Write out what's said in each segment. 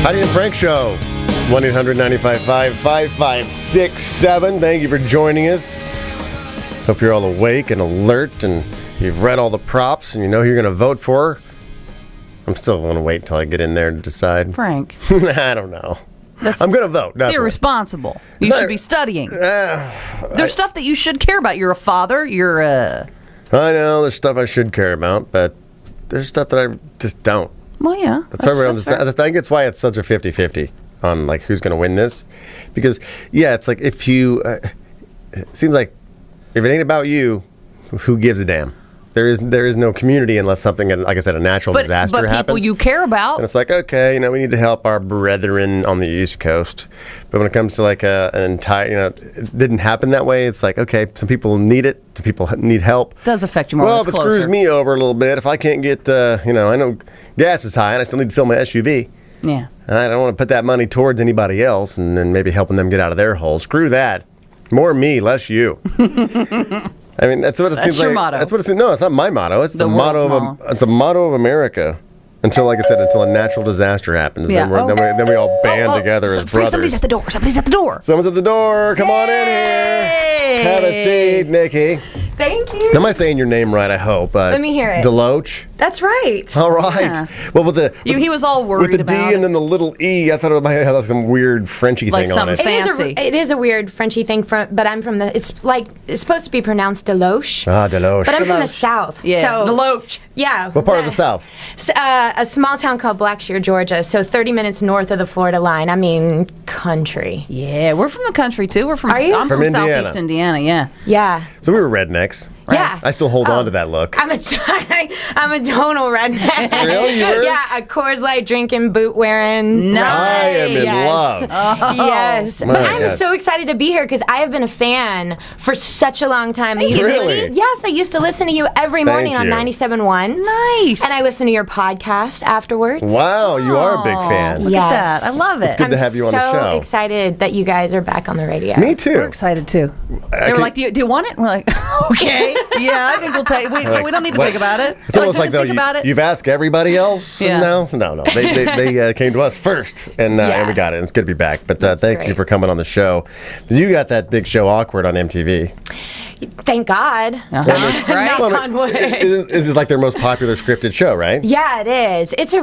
Heidi and Frank Show. 1-800-955-5567. Thank you for joining us. Hope you're all awake and alert and you've read all the props and you know who you're going to vote for. I'm still going to wait until I get in there to decide. Frank. I don't know. I'm going to vote. It's irresponsible. You should be studying. There's stuff that you should care about. You're a father. You're a... I know there's stuff I should care about, but there's stuff that I just don't. Well, yeah. I think that's why it's such a 50-50 on like who's going to win this. Because, yeah, it's like if you... it seems like if it ain't about you, who gives a damn? There is no community unless something, like I said, a natural disaster happens. But people you care about. And it's like, okay, we need to help our brethren on the East Coast. But when it comes to like an entire, it didn't happen that way. It's like, okay, some people need it. Some people need help. It does affect you more. Well, if it screws me over a little bit, if I can't get, I know gas is high and I still need to fill my SUV. Yeah. I don't want to put that money towards anybody else and then maybe helping them get out of their hole. Screw that. More me, less you. I mean, that's what it seems like. That's your motto. That's what it's. No, it's not my motto. It's the motto of. It's a motto of America. Until, like I said, until a natural disaster happens, then we all band together as brothers. Somebody's at the door. Somebody's at the door. Someone's at the door. Come on in here. Have a seat, Nikki. Thank you. Am I saying your name right? I hope. Let me hear it. DeLoach. That's right. All right. Yeah. Well, he was all worried with the D and then the little E. I thought it might have some weird Frenchy thing on it. Fancy. It is a weird Frenchy thing but I'm from the. It's supposed to be pronounced DeLoach. Ah, DeLoach. But I'm from the South. Yeah. So DeLoach. Yeah. What part of the South? A small town called Blackshear, Georgia. So 30 minutes north of the Florida line. I mean, country. Yeah, we're from the country too. I'm from Indiana. Southeast Indiana. Yeah. Yeah. So we were rednecks. Right? Yeah. I still hold on to that look. I'm a tonal redneck. Really? You were? Yeah, a Coors Light drinking, boot wearing. Nice. I am in love. Oh. Yes. But I'm so excited to be here because I have been a fan for such a long time. Really? Yes, I used to listen to you every morning on 97.1. Nice. And I listen to your podcast afterwards. Wow, you are a big fan. Look at that. I love it. It's good to have you on the show. I'm so excited that you guys are back on the radio. Me too. We're excited too. They were like, do you want it? And we're like, okay. Yeah, I think we'll take. We don't need to think about it. It's almost like though you've asked everybody else. Yeah. No. They came to us first, and we got it. And it's good to be back. But thank you for coming on the show. You got that big show Awkward on MTV. Thank God. That's great. Knock on wood. Is it like their most popular scripted show, right? Yeah, it is. It's a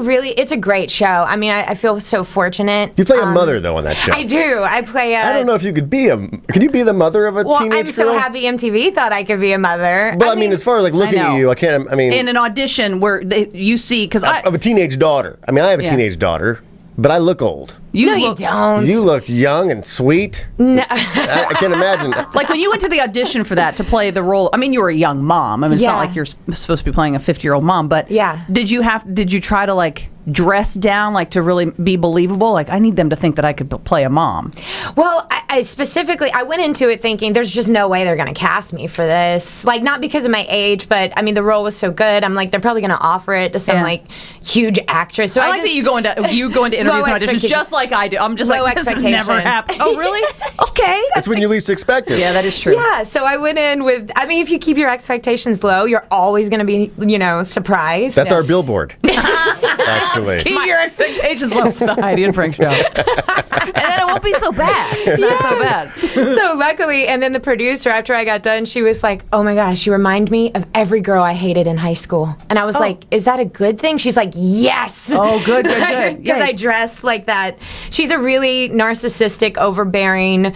great show. I mean, I feel so fortunate. You play a mother though on that show. I do. I play I don't know if you could be can you be the mother of a teenage girl? I'm so happy MTV thought I could be a mother. But I mean, as far as like looking at you, in an audition where you see because of a teenage daughter. I mean, I have a teenage daughter, but I look old. You don't. You look young and sweet. No. I can't imagine. Like when you went to the audition for that to play the role. I mean, you were a young mom. I mean, it's not like you're supposed to be playing a 50-year-old mom. But did you try to like dress down like to really be believable? Like I need them to think that I could play a mom. Well, I specifically I went into it thinking there's just no way they're going to cast me for this. Like not because of my age, but I mean the role was so good. I'm like they're probably going to offer it to some like huge actress. So I like that you go into interviews and auditions just like I do. I'm just like, this has never happened. Oh, really? Okay. That's when you least expect it. Yeah, that is true. Yeah, so I went in with, I mean, if you keep your expectations low, you're always going to be, surprised. That's our billboard. Actually. Keep your expectations low. It's the Heidi and Frank Show. And then it won't be so bad. It's not so bad. So luckily, and then the producer, after I got done, she was like, oh my gosh, you remind me of every girl I hated in high school. And I was like, is that a good thing? She's like, yes. Oh, good. Because I dressed like that. She's a really narcissistic, overbearing,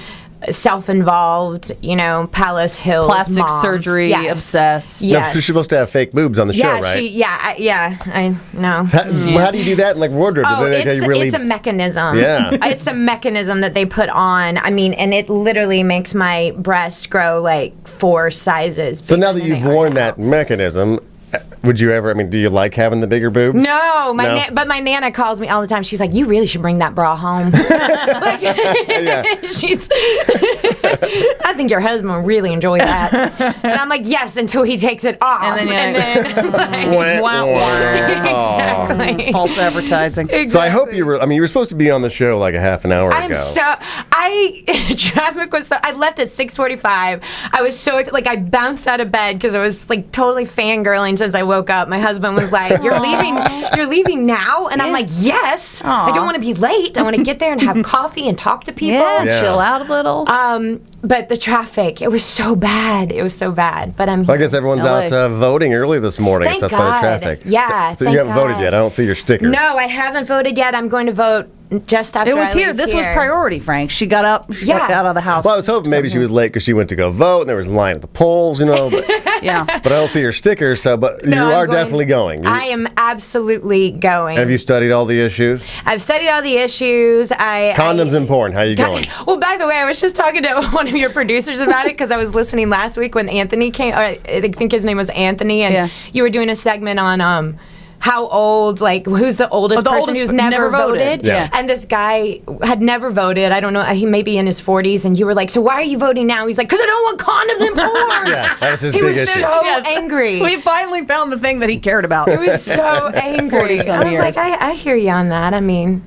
self-involved, Palace Hills plastic mom. surgery obsessed. Yes. She's supposed to have fake boobs on the show, right? I know. How do you do that in like wardrobe? It's a mechanism. Yeah. It's a mechanism that they put on. I mean, and it literally makes my breast grow like 4 sizes. So now that you've worn that mechanism, would you ever? I mean, do you like having the bigger boobs? No, but my Nana calls me all the time. She's like, "You really should bring that bra home." I think your husband will really enjoy that. And I'm like, yes, until he takes it off. And then exactly. False advertising. Exactly. So I hope you were. I mean, you were supposed to be on the show like a half an hour ago. I traffic was so, I left at 6:45. I was so, like, I bounced out of bed because I was, like, totally fangirling since I woke up. My husband was like, you're leaving now? And I'm like, yes. I don't want to be late. I want to get there and have coffee and talk to people. Chill out a little. But the traffic, it was so bad. It was so bad. But well, I guess everyone's out voting early this morning, so that's why the traffic. Yeah, so you haven't voted yet. I don't see your sticker. No, I haven't voted yet. I'm going to vote just after it was here. This was priority, Frank. She got up. She got out of the house. Well, I was hoping maybe she was late because she went to go vote, and there was a line at the polls, you know. But, but I don't see your sticker. So, but you are definitely going. I am absolutely going. Have you studied all the issues? I've studied all the issues. Condoms and porn. How you going? Well, by the way, I was just talking to one of your producers about it because I was listening last week when Anthony came. I think his name was Anthony, and you were doing a segment on how old, like, who's the oldest person who's never voted? Yeah. And this guy had never voted. I don't know, he may be in his 40s, and you were like, so why are you voting now? He's like, because I don't want condoms and porn. That was his big issue. He was so angry. We finally found the thing that he cared about. He was so angry. I was like, I hear you on that. I mean,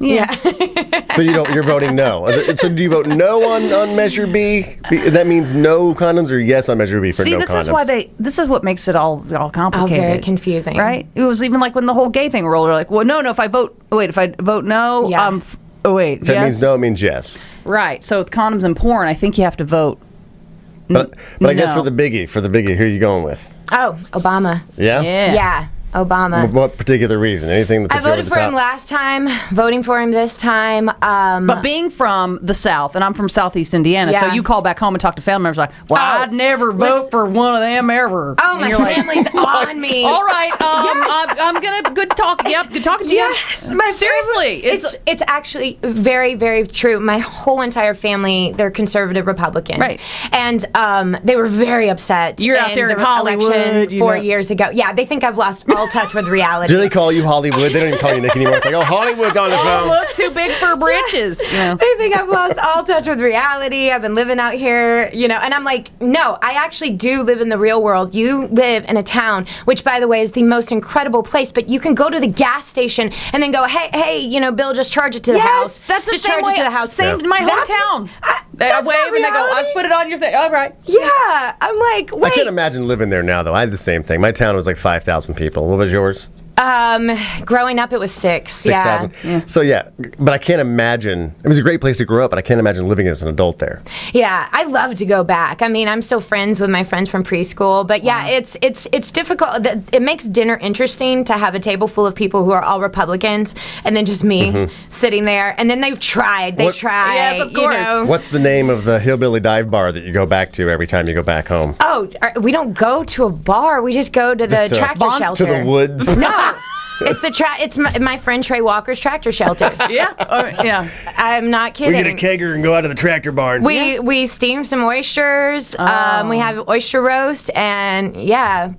So you're voting no. So do you vote no on Measure B? That means no condoms, or yes on Measure B for no condoms? This is what makes it all complicated. Very confusing. Right? It was even like when the whole gay thing rolled, they're like, well, no, if I vote no, If it means no, it means yes. Right. So with condoms and porn, I think you have to vote. But I guess for the biggie, who are you going with? Oh, Obama. Yeah? Yeah. Obama. What particular reason? Anything that puts you over the top? I voted for him last time, voting for him this time. But being from the South, and I'm from Southeast Indiana, so you call back home and talk to family members like, well, I'd never vote for one of them ever. Oh, my family's on me. All right, I'm going to, good talking to you. Yes. Seriously. It's actually very, very true. My whole entire family, they're conservative Republicans. Right. And they were very upset. You're out there in Hollywood. Election 4 years ago. Yeah, they think I've lost all touch with reality. Do they call you Hollywood? They don't even call you Nikki anymore. It's like, oh, Hollywood's on the phone. Look, too big for britches. They think I've lost all touch with reality. I've been living out here, and I'm like, no, I actually do live in the real world. You live in a town, which, by the way, is the most incredible place, but you can go to the gas station and then go, hey, Bill, just charge it to the house. That's the just same charge way. it to the house. Same in my hometown. They wave and they go, I'll just put it on your thing. All right. Yeah. I'm like, wait. I can't imagine living there now, though. I had the same thing. My town was like 5,000 people. What was yours? Growing up, it was 6,000. Yeah. So but I can't imagine. It was a great place to grow up, but I can't imagine living as an adult there. Yeah, I love to go back. I mean, I'm still friends with my friends from preschool, but it's difficult. It makes dinner interesting to have a table full of people who are all Republicans, and then just me sitting there. And then they've tried. They try. Yes, of course. What's the name of the hillbilly dive bar that you go back to every time you go back home? Oh, we don't go to a bar. We just go to the tractor shelter. To the woods. No. It's it's my friend Trey Walker's tractor shelter. Yeah. I'm not kidding. We get a kegger and go out to the tractor barn. We steam some oysters. We have oyster roast and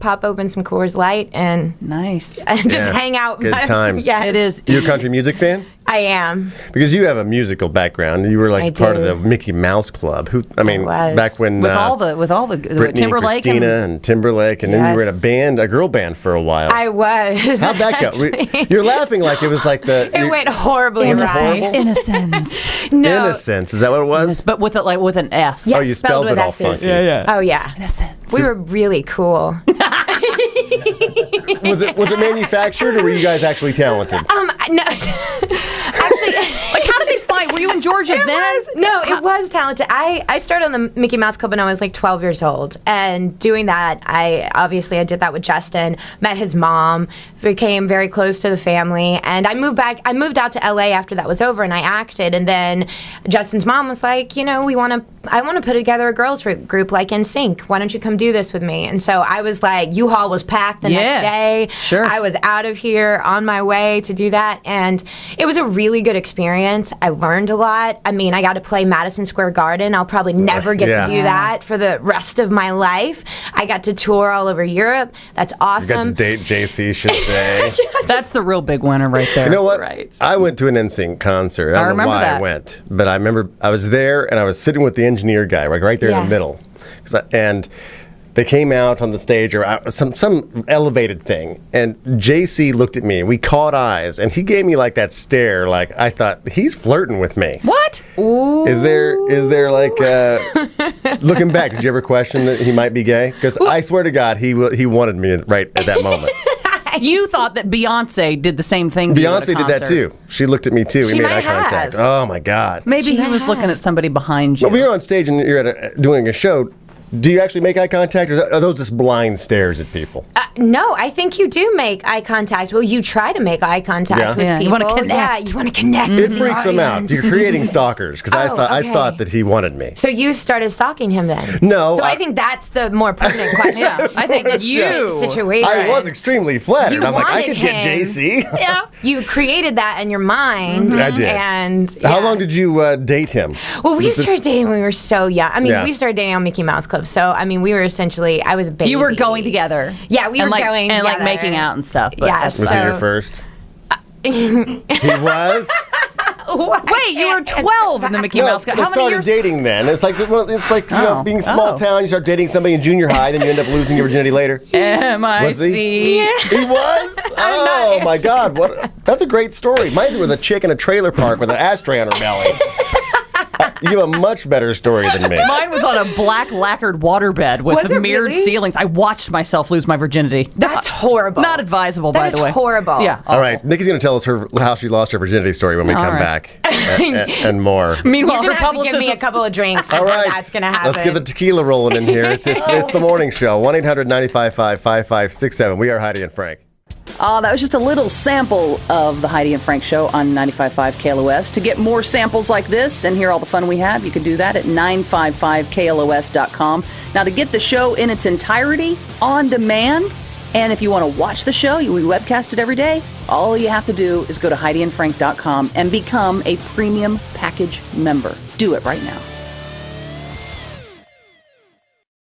pop open some Coors Light and nice. And just hang out. Good times. Yes. It is. You a country music fan? I am. Because you have a musical background. You were like part of the Mickey Mouse Club. Back when with all the Britney Timberlake and Christina and Timberlake, and then you were in a girl band for a while. I was. How'd that go? You're laughing like it was like It went horribly wrong. Innocence. No. Innocence. Is that what it was? But with an S. Yes, oh, you spelled it all funky. Yeah. Oh yeah. Innocence. We were really cool. Was it manufactured, or were you guys actually talented? No. Actually, like, how did they fight? Were you in Georgia then? It was talented. I started on the Mickey Mouse Club when I was like 12 years old, and doing that, I did that with Justin. Met his mom, became very close to the family, and I moved out to LA after that was over, and I acted. And then Justin's mom was like, I want to put together a girls group like NSYNC. Why don't you come do this with me? And so I was like, U-Haul was packed the next day. Sure. I was out of here on my way to do that, and it was a really good experience. I learned a lot. I mean, I got to play Madison Square Garden. I'll probably never get to do that for the rest of my life. I got to tour all over Europe. That's awesome. You got to date JC, should say. That's the real big winner right there. You know what? Right. I went to an NSYNC concert. I don't know why I went, but I remember I was there and I was sitting with the engineer guy, right there in the middle. And They came out on the stage or some elevated thing, and JC looked at me, and we caught eyes, and he gave me like that stare, like I thought he's flirting with me. What? Ooh. Is there like looking back? Did you ever question that he might be gay? Because I swear to God, he wanted me right at that moment. You thought that Beyonce did the same thing to you at a Beyonce did that too. She looked at me too. We made eye contact. Oh my God. Maybe he was looking at somebody behind you. Well, we were on stage and you're doing a show. Do you actually make eye contact, or are those just blind stares at people? No, I think you do make eye contact. Well, you try to make eye contact with people. You want to connect. Yeah, you want to connect. It freaks them out. You're creating stalkers, because I thought that he wanted me. So you started stalking him then? No. So I think that's the more pertinent question. Yeah, I think that situation. I was extremely flattered. I'm like, I could him. get JC. Yeah. You created that in your mind. I did. And How long did you date him? Well, we started dating when we were so young. I mean, we started dating on Mickey Mouse Club. So, I mean, we were essentially, I was a baby. You were going together. Yeah, we were going together. And like making out and stuff. Yes. Was he your first? He was? Wait, you were 12 in the Mickey Mouse Club. How many started dating then. It's like being a small town. You start dating somebody in junior high, then you end up losing your virginity later. M-I-C. Was he? Yeah. He was? Oh my God! That's a great story. Mine's with a chick in a trailer park with an ashtray on her belly. You have a much better story than me. Mine was on a black lacquered waterbed with mirrored ceilings. I watched myself lose my virginity. That's horrible. Not advisable, by the way. That's horrible. Yeah. All right. Nikki's going to tell us how she lost her virginity story when we come back and more. Meanwhile, You're her going to have to publicist give me a couple of drinks. All right. That's going to happen. Let's get the tequila rolling in here. It's the morning show. 1-800-955-5567. We are Heidi and Frank. That was just a little sample of the Heidi and Frank show on 95.5 KLOS. To get more samples like this and hear all the fun we have, you can do that at 955KLOS.com. Now, to get the show in its entirety on demand, and if you want to watch the show, we webcast it every day, all you have to do is go to HeidiandFrank.com and become a premium package member. Do it right now.